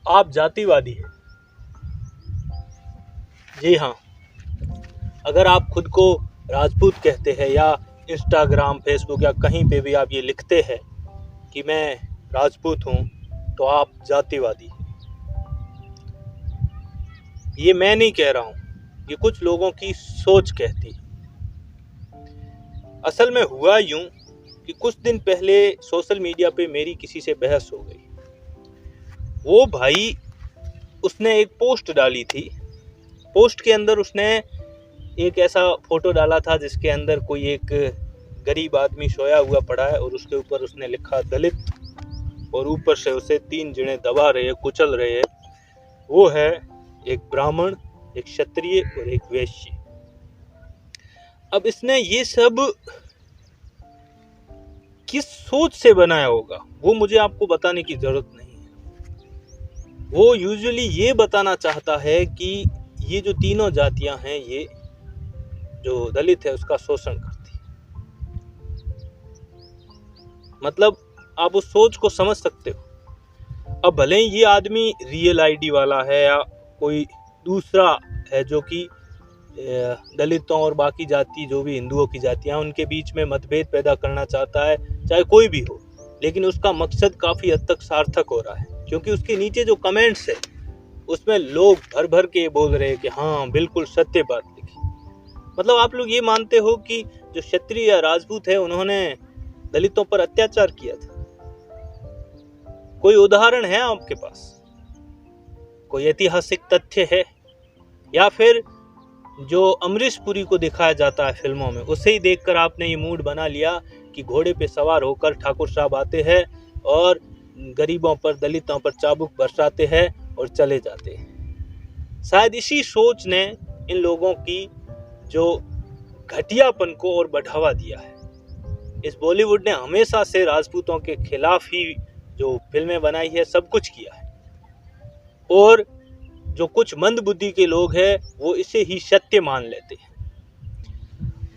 आप जातिवादी हैं। जी हाँ, अगर आप खुद को राजपूत कहते हैं या इंस्टाग्राम, फेसबुक या कहीं पे भी आप ये लिखते हैं कि मैं राजपूत हूँ, तो आप जातिवादी हैं। ये मैं नहीं कह रहा हूँ, ये कुछ लोगों की सोच कहती है। असल में हुआ यूं कि कुछ दिन पहले सोशल मीडिया पे मेरी किसी से बहस हो गई। वो भाई, उसने एक पोस्ट डाली थी। पोस्ट के अंदर उसने एक ऐसा फोटो डाला था जिसके अंदर कोई एक गरीब आदमी सोया हुआ पड़ा है और उसके ऊपर उसने लिखा दलित, और ऊपर से उसे 3 जने दबा रहे हैं, कुचल रहे हैं। वो है एक ब्राह्मण, एक क्षत्रिय और एक वैश्य। अब इसने ये सब किस सोच से बनाया होगा वो मुझे आपको बताने की जरूरत नहीं है। वो यूजुअली ये बताना चाहता है कि ये जो तीनों जातियां हैं, ये जो दलित है उसका शोषण करती है। मतलब आप उस सोच को समझ सकते हो। अब भले ही ये आदमी रियल आईडी वाला है या कोई दूसरा है जो कि दलितों और बाकी जाति, जो भी हिंदुओं की जातियां, उनके बीच में मतभेद पैदा करना चाहता है, चाहे कोई भी हो, लेकिन उसका मकसद काफी हद तक सार्थक हो रहा है, क्योंकि उसके नीचे जो कमेंट्स है उसमें लोग भर भर के बोल रहे हैं कि हाँ बिल्कुल सत्य बात लिखी। मतलब आप लोग ये मानते हो कि जो क्षत्रिय या राजपूत है उन्होंने दलितों पर अत्याचार किया था? कोई उदाहरण है आपके पास? कोई ऐतिहासिक तथ्य है? या फिर जो अमरीश पुरी को दिखाया जाता है फिल्मों में, उसे ही देखकर आपने ये मूड बना लिया कि घोड़े पे सवार होकर ठाकुर साहब आते हैं और गरीबों पर, दलितों पर चाबुक बरसाते हैं और चले जाते हैं। शायद इसी सोच ने इन लोगों की जो घटियापन को और बढ़ावा दिया है। इस बॉलीवुड ने हमेशा से राजपूतों के खिलाफ ही जो फिल्में बनाई है, सब कुछ किया है, और जो कुछ मंद बुद्धि के लोग हैं वो इसे ही सत्य मान लेते हैं।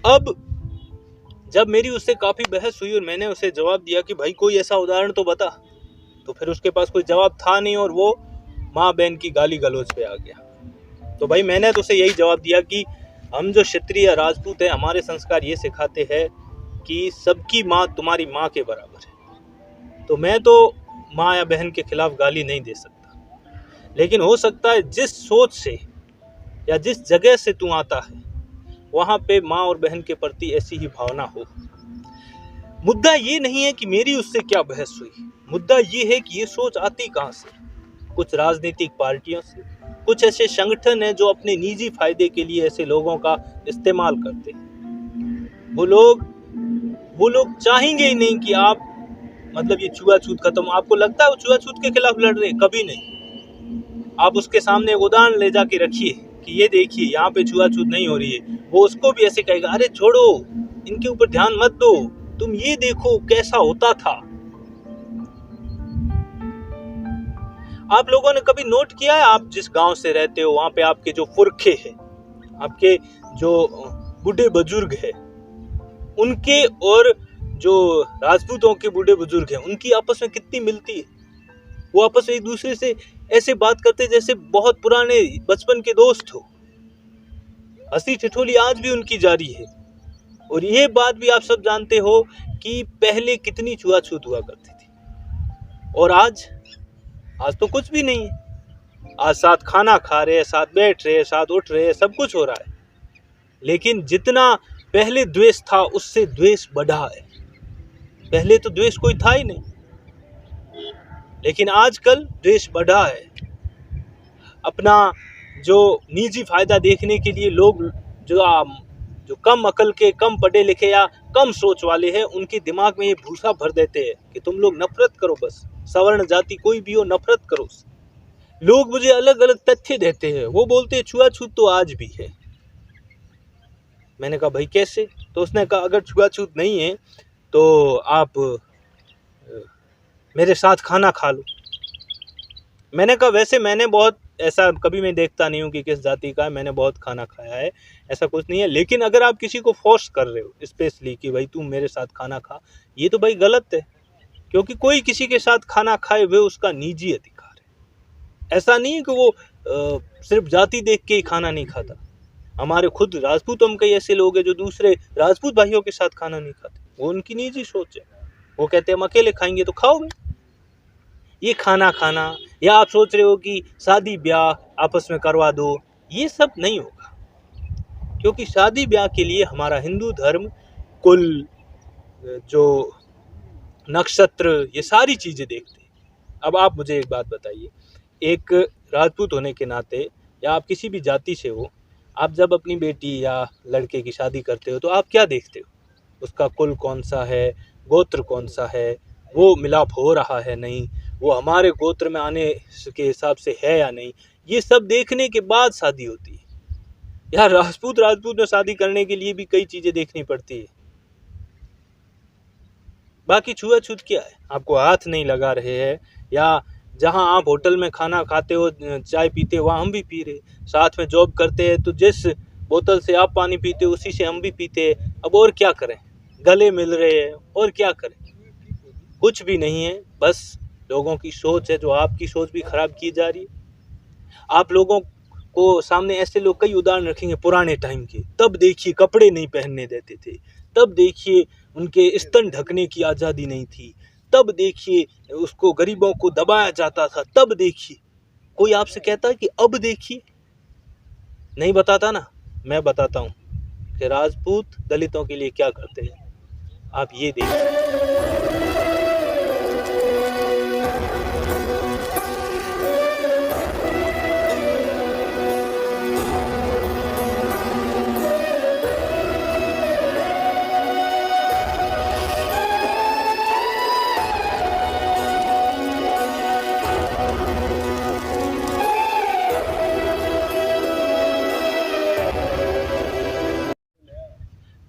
अब जब मेरी उससे काफी बहस हुई और मैंने उसे जवाब दिया कि भाई कोई ऐसा उदाहरण तो बता, तो फिर उसके पास कोई जवाब था नहीं और वो माँ बहन की गाली गलौज पे आ गया। तो भाई मैंने तो उसे यही जवाब दिया कि हम जो क्षत्रिय राजपूत हैं, हमारे संस्कार ये सिखाते हैं कि सबकी माँ तुम्हारी माँ के बराबर है। तो मैं तो माँ या बहन के खिलाफ गाली नहीं दे सकता, लेकिन हो सकता है जिस सोच से या जिस जगह से तू आता है वहां पे माँ और बहन के प्रति ऐसी ही भावना हो। मुद्दा ये नहीं है कि मेरी उससे क्या बहस हुई, मुद्दा ये है कि ये सोच आती कहां से? कुछ राजनीतिक पार्टियों से, कुछ ऐसे संगठन हैं जो अपने निजी फायदे के लिए ऐसे लोगों का इस्तेमाल करते हैं। वो लोग चाहेंगे ही नहीं कि आप, मतलब ये छुआछूत खत्म। आपको लगता है वो छुआछूत के खिलाफ लड़ रहे? कभी नहीं। आप उसके सामने एक उदाहरण ले जाके रखिए कि ये देखिए यहाँ पे छुआछूत नहीं हो रही है, वो उसको भी ऐसे कहेगा, अरे छोड़ो, इनके ऊपर ध्यान मत दो, तुम ये देखो कैसा होता था। आप लोगों ने कभी नोट किया है, आप जिस गांव से रहते हो वहां पे आपके जो पुरखे हैं, आपके जो बूढ़े बुजुर्ग हैं, उनके और जो राजपूतों के बूढ़े बुजुर्ग हैं, उनकी आपस में कितनी मिलती है? वो आपस में एक दूसरे से ऐसे बात करते जैसे बहुत पुराने बचपन के दोस्त हो। हंसी ठिठोली आज भी उनकी जारी है। और ये बात भी आप सब जानते हो कि पहले कितनी छुआछूत हुआ करती थी, और आज तो कुछ भी नहीं है। आज साथ खाना खा रहे हैं, साथ बैठ रहे हैं, साथ उठ रहे हैं, सब कुछ हो रहा है। लेकिन जितना पहले द्वेष था उससे द्वेष बढ़ा है। पहले तो द्वेष कोई था ही नहीं, लेकिन आजकल द्वेष बढ़ा है। अपना जो निजी फायदा देखने के लिए लोग जो कम अकल के, कम पढ़े लिखे या कम सोच वाले हैं, उनके दिमाग में ये भूसा भर देते हैं कि तुम लोग नफरत करो, बस सवर्ण जाति कोई भी हो नफरत करो। लोग मुझे अलग अलग तथ्य देते हैं, वो बोलते हैं छुआछूत तो आज भी है। मैंने कहा भाई कैसे? तो उसने कहा अगर छुआछूत नहीं है तो आप मेरे साथ खाना खा लो। मैंने कहा वैसे मैंने बहुत, ऐसा कभी मैं देखता नहीं हूँ कि किस जाति का है, मैंने बहुत खाना खाया है, ऐसा कुछ नहीं है। लेकिन अगर आप किसी को फोर्स कर रहे हो स्पेशली कि भाई तू मेरे साथ खाना खा, ये तो भाई गलत है। क्योंकि कोई किसी के साथ खाना खाए वह उसका निजी अधिकार है। ऐसा नहीं है कि वो सिर्फ जाति देख के ही खाना नहीं खाता। हमारे खुद राजपूत हम कई ऐसे लोग हैं जो दूसरे राजपूत भाइयों के साथ खाना नहीं खाते, वो उनकी निजी सोच है। वो कहते हैं हम अकेले खाएंगे, तो खाओ भाई। ये खाना खाना या आप सोच रहे हो कि शादी ब्याह आपस में करवा दो, ये सब नहीं होगा। क्योंकि शादी ब्याह के लिए हमारा हिंदू धर्म कुल, जो नक्षत्र, ये सारी चीज़ें देखते हैं। अब आप मुझे एक बात बताइए, एक राजपूत होने के नाते या आप किसी भी जाति से हो, आप जब अपनी बेटी या लड़के की शादी करते हो तो आप क्या देखते हो? उसका कुल कौन सा है, गोत्र कौन सा है, वो मिलाप हो रहा है नहीं, वो हमारे गोत्र में आने के हिसाब से है या नहीं, ये सब देखने के बाद शादी होती है। यार राजपूत में शादी करने के लिए भी कई चीज़ें देखनी पड़ती है। बाकी छुआछूत क्या है, आपको हाथ नहीं लगा रहे हैं, या जहां आप होटल में खाना खाते हो, चाय पीते हो, वहाँ हम भी पी रहे, साथ में जॉब करते हैं तो जिस बोतल से आप पानी पीते हो उसी से हम भी पीते हैं। अब और क्या करें, गले मिल रहे हैं, और क्या करें? कुछ भी नहीं है, बस लोगों की सोच है, जो आपकी सोच भी खराब की जा रही है। आप लोगों को सामने ऐसे लोग कई उदाहरण रखेंगे पुराने टाइम के, तब देखिए कपड़े नहीं पहनने देते थे, तब देखिए उनके स्तन ढकने की आज़ादी नहीं थी, तब देखिए उसको गरीबों को दबाया जाता था, तब देखिए। कोई आपसे कहता है कि अब देखिए? नहीं बताता ना। मैं बताता हूँ कि राजपूत दलितों के लिए क्या करते हैं, आप ये देखिए।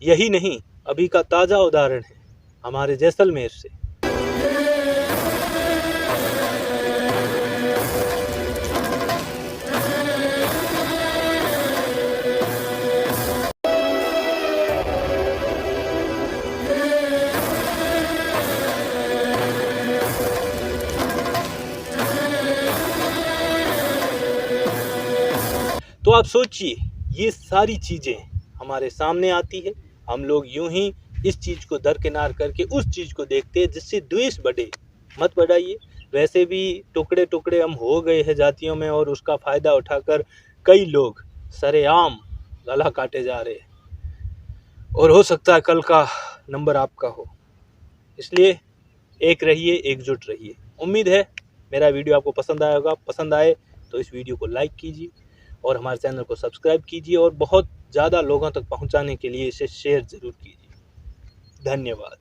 यही नहीं, अभी का ताज़ा उदाहरण है हमारे जैसलमेर से। तो आप सोचिए, ये सारी चीज़ें हमारे सामने आती है, हम लोग यूं ही इस चीज़ को दरकिनार करके उस चीज़ को देखते हैं जिससे द्वेष बढ़े। मत बढ़ाइए। वैसे भी टुकड़े टुकड़े हम हो गए हैं जातियों में, और उसका फ़ायदा उठाकर कई लोग सरेआम गला काटे जा रहे हैं, और हो सकता है कल का नंबर आपका हो। इसलिए एक रहिए, एकजुट रहिए। उम्मीद है मेरा वीडियो आपको पसंद आया होगा। पसंद आए तो इस वीडियो को लाइक कीजिए और हमारे चैनल को सब्सक्राइब कीजिए, और बहुत ज़्यादा लोगों तक पहुंचाने के लिए इसे शेयर ज़रूर कीजिए। धन्यवाद।